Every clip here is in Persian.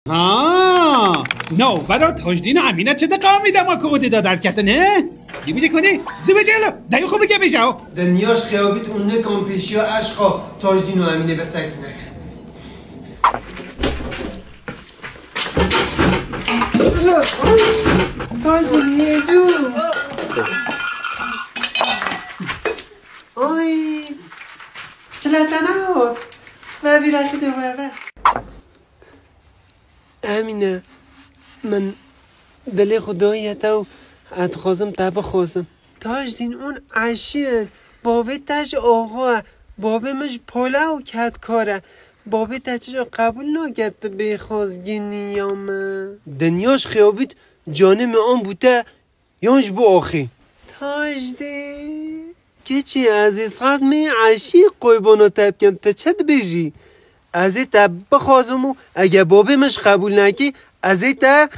نو برای تاجدین امینه چه دقیقه میدم ما که دادر کته نه؟ دی بیجه کنی؟ زوبه جلو دیو خوبه که بیجاو دنیاش خیابیت اونه کامپیشی و عشقا تاجدین و امینه به سکنه تاجدین یدو آی چلتنه ها و بیرکی دو بابا امینه من دلی خداییت و اتخوازم تب خوازم تاجدین اون عشیه بابه تاج آقا بابه مش پالا و کت کاره بابه تاج قبول نگرد به خوازگی نیام دنیاش خیابیت جانم آن بوده یانش بو آخی تاجدین که چی عزیز خد می عشی قیبانا تب کن تا چد بیجی ازی تب بخوازم و اگه بابه مش قبول نگی ازی تب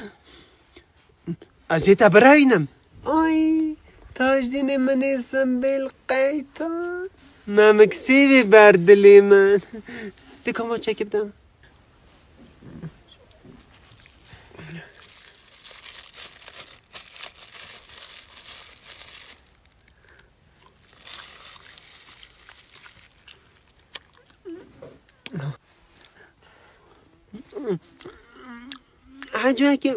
براینم آی تاجدین من اسم بالقیتان نمکسیوی بردلی من دیگه ما چکی بدم حجوه که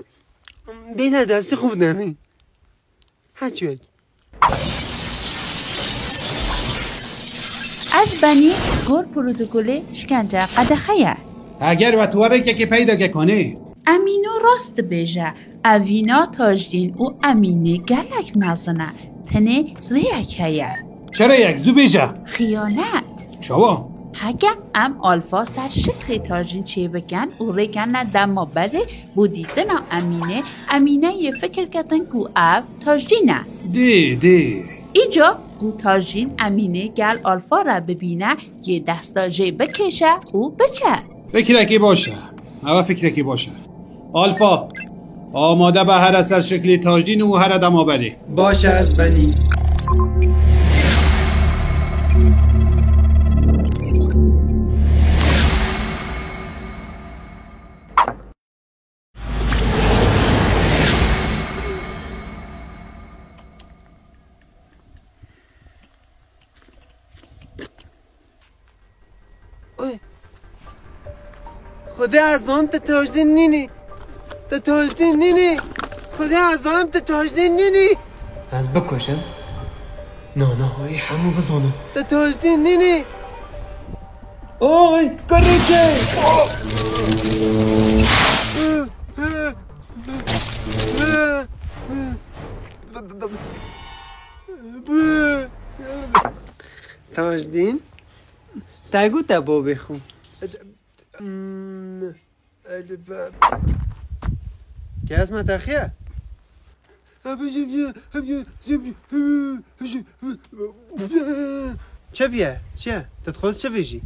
بیله دستی خوب نمی حجوه از بنی گور پروتکل شکنجه قدخیه اگر و تو که پیدا که کنی امینو راست بیجه اوینا تاجدین و امینه گلک مزنه تنه ریکیه چرا یک زو بیجه؟ خیانت چوا؟ هگه ام آلفا سر شکل تاجدین چه بکن او ریکن دما بره بودیدن امینه یه فکر کتن که او تاجدینه دی ایجا او تاجدین امینه گل آلفا را ببینه یه دستا جه بکشه او بچه فکرکی باشه فکرکی باشه آلفا آماده به هر اثر شکلی تاجدین و هر دما بری باشه از بنی خدا از آن تاجدین نینی خدا از آن تاجدین نینی از بکشم نه ای همو بزانم تاجدین نینی اوی کریچه تاجدین تگو تبا بخون که از متخیه چه بیه؟ چیه؟ تتخواست چه بیجی؟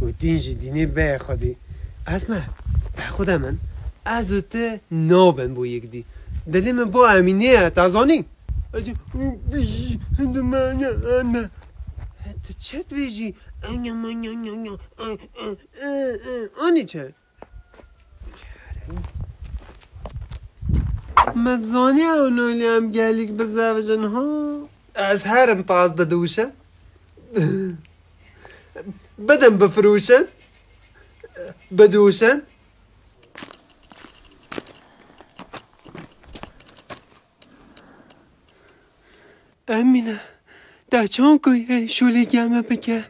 گوتین جی دینه به خودی اسمه به خود من از اوته نابن بو یک دی دلی من با امینه تازانی تو چت بیجی آنی چه مدزانی اونولی هم گلیک به زوجن ها از هرم پاس بدوشن بدم بفروشن بدوشن امینه دا چون کوی شولی گمه بکه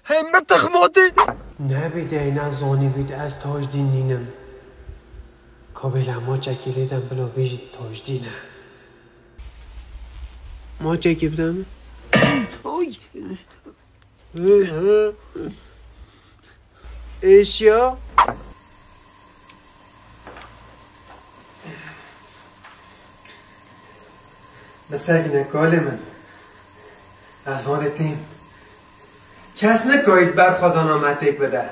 همت تخماتی نبیده اینا زانی بید از تاجدین نینم کابل ما چکیلیدم بلا بیجید تاجدینه ما چکی بدم اوی اشیا بسگنه کال من از حالتین کس نکایید بر خدا نامتک بده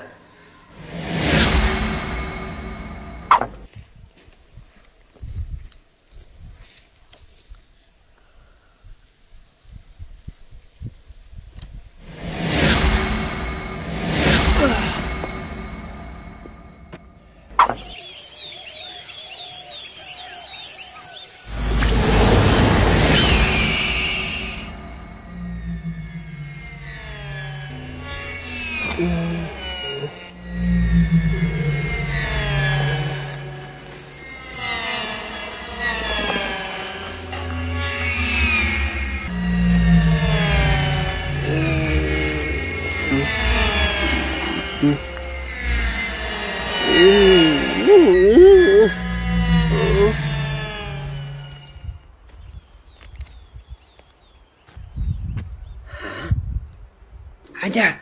Ada,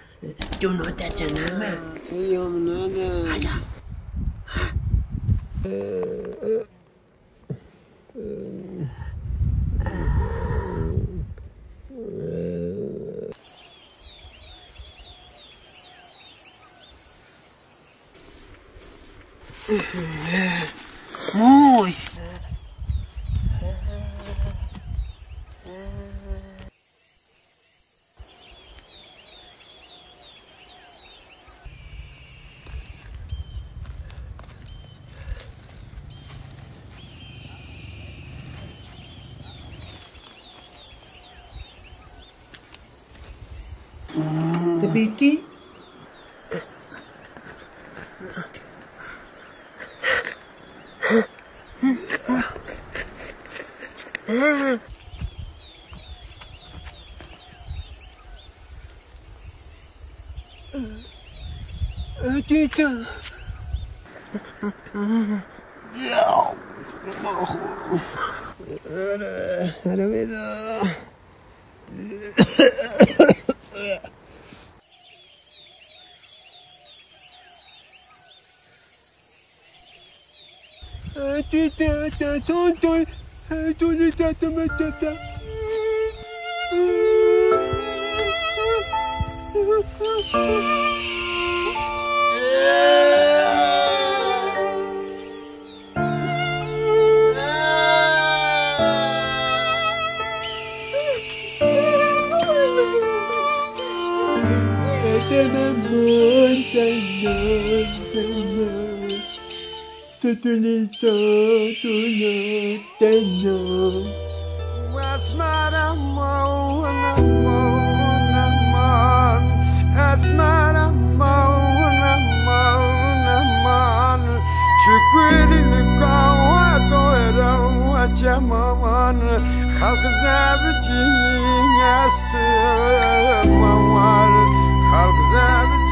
do not touch a nama. Ada. Moose. The Beatty? Tita. Ada beda. Tita, tonto, tata matata. خلق زبر جینست موال خلق زبر